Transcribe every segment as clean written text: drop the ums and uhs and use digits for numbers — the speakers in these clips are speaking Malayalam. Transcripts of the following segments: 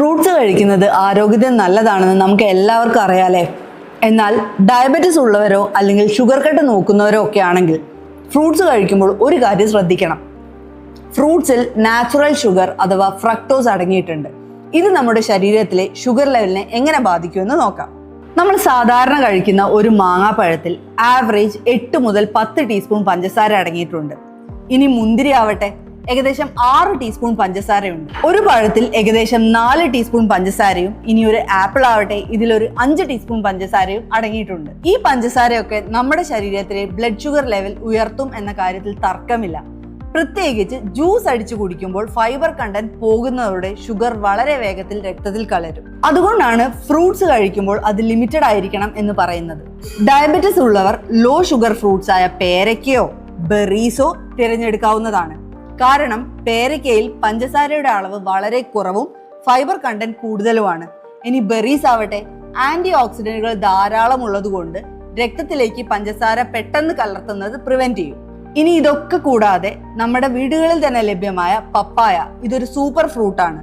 ഫ്രൂട്ട്സ് കഴിക്കുന്നത് ആരോഗ്യത്തിന് നല്ലതാണെന്ന് നമുക്ക് എല്ലാവർക്കും അറിയാലേ. എന്നാൽ ഡയബറ്റിസ് ഉള്ളവരോ അല്ലെങ്കിൽ ഷുഗർ കട്ട് നോക്കുന്നവരോ ഒക്കെ ആണെങ്കിൽ ഫ്രൂട്ട്സ് കഴിക്കുമ്പോൾ ഒരു കാര്യം ശ്രദ്ധിക്കണം. ഫ്രൂട്ട്സിൽ നാച്ചുറൽ ഷുഗർ അഥവാ ഫ്രക്ടോസ് അടങ്ങിയിട്ടുണ്ട്. ഇത് നമ്മുടെ ശരീരത്തിലെ ഷുഗർ ലെവലിനെ എങ്ങനെ ബാധിക്കുമെന്ന് നോക്കാം. നമ്മൾ സാധാരണ കഴിക്കുന്ന ഒരു മാങ്ങാപ്പഴത്തിൽ ആവറേജ് 8 മുതൽ 10 ടീസ്പൂൺ പഞ്ചസാര അടങ്ങിയിട്ടുണ്ട്. ഇനി മുന്തിരി ആവട്ടെ, ഏകദേശം 6 ടീസ്പൂൺ പഞ്ചസാരയുണ്ട്. ഒരു പഴത്തിൽ ഏകദേശം 4 ടീസ്പൂൺ പഞ്ചസാരയും ഇനി ഒരു ആപ്പിൾ ആവട്ടെ ഇതിലൊരു 5 ടീസ്പൂൺ പഞ്ചസാരയും അടങ്ങിയിട്ടുണ്ട്. ഈ പഞ്ചസാരയൊക്കെ നമ്മുടെ ശരീരത്തിലെ ബ്ലഡ് ഷുഗർ ലെവൽ ഉയർത്തും എന്ന കാര്യത്തിൽ തർക്കമില്ല. പ്രത്യേകിച്ച് ജ്യൂസ് അടിച്ചു കുടിക്കുമ്പോൾ ഫൈബർ കണ്ടന്റ് പോകുന്നതോടെ ഷുഗർ വളരെ വേഗത്തിൽ രക്തത്തിൽ കലരും. അതുകൊണ്ടാണ് ഫ്രൂട്ട്സ് കഴിക്കുമ്പോൾ അത് ലിമിറ്റഡ് ആയിരിക്കണം എന്ന് പറയുന്നത്. ഡയബറ്റിസ് ഉള്ളവർ ലോ ഷുഗർ ഫ്രൂട്ട്സ് ആയ പേരയ്ക്കയോ ബെറീസോ തിരഞ്ഞെടുക്കാവുന്നതാണ്. കാരണം പേരയ്ക്കയിൽ പഞ്ചസാരയുടെ അളവ് വളരെ കുറവും ഫൈബർ കണ്ടന്റ് കൂടുതലുമാണ്. ഇനി ബെറീസ് ആവട്ടെ ആന്റി ഓക്സിഡന്റുകൾ ധാരാളം ഉള്ളതുകൊണ്ട് രക്തത്തിലേക്ക് പഞ്ചസാര പെട്ടെന്ന് കലർത്തുന്നത് പ്രിവെന്റ് ചെയ്യും. ഇനി ഇതൊക്കെ കൂടാതെ നമ്മുടെ വീടുകളിൽ തന്നെ ലഭ്യമായ പപ്പായ ഇതൊരു സൂപ്പർ ഫ്രൂട്ടാണ്.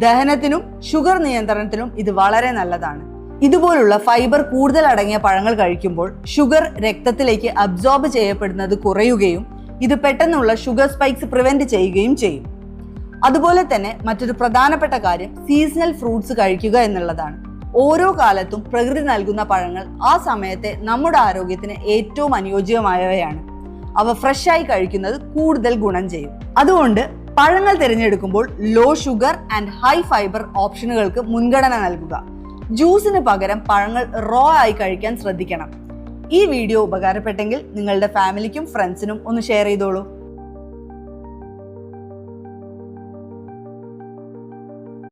ദഹനത്തിനും ഷുഗർ നിയന്ത്രണത്തിനും ഇത് വളരെ നല്ലതാണ്. ഇതുപോലുള്ള ഫൈബർ കൂടുതൽ അടങ്ങിയ പഴങ്ങൾ കഴിക്കുമ്പോൾ ഷുഗർ രക്തത്തിലേക്ക് അബ്സോർബ് ചെയ്യപ്പെടുന്നത് കുറയുകയും ഇത് പെട്ടെന്നുള്ള ഷുഗർ സ്പൈക്സ് പ്രിവെന്റ് ചെയ്യുകയും ചെയ്യും. അതുപോലെ തന്നെ മറ്റൊരു പ്രധാനപ്പെട്ട കാര്യം സീസണൽ ഫ്രൂട്ട്സ് കഴിക്കുക എന്നുള്ളതാണ്. ഓരോ കാലത്തും പ്രകൃതി നൽകുന്ന പഴങ്ങൾ ആ സമയത്തെ നമ്മുടെ ആരോഗ്യത്തിന് ഏറ്റവും അനുയോജ്യമായവയാണ്. അവ ഫ്രഷ് ആയി കഴിക്കുന്നത് കൂടുതൽ ഗുണം ചെയ്യും. അതുകൊണ്ട് പഴങ്ങൾ തിരഞ്ഞെടുക്കുമ്പോൾ low sugar and high fibre ഓപ്ഷനുകൾക്ക് മുൻഗണന നൽകുക. ജ്യൂസിന് പകരം പഴങ്ങൾ റോ ആയി കഴിക്കാൻ ശ്രദ്ധിക്കണം. ഈ വീഡിയോ ഉപകാരപ്പെട്ടെങ്കിൽ നിങ്ങളുടെ ഫാമിലിക്കും ഫ്രണ്ട്സിനും ഒന്ന് ഷെയർ ചെയ്തോളൂ.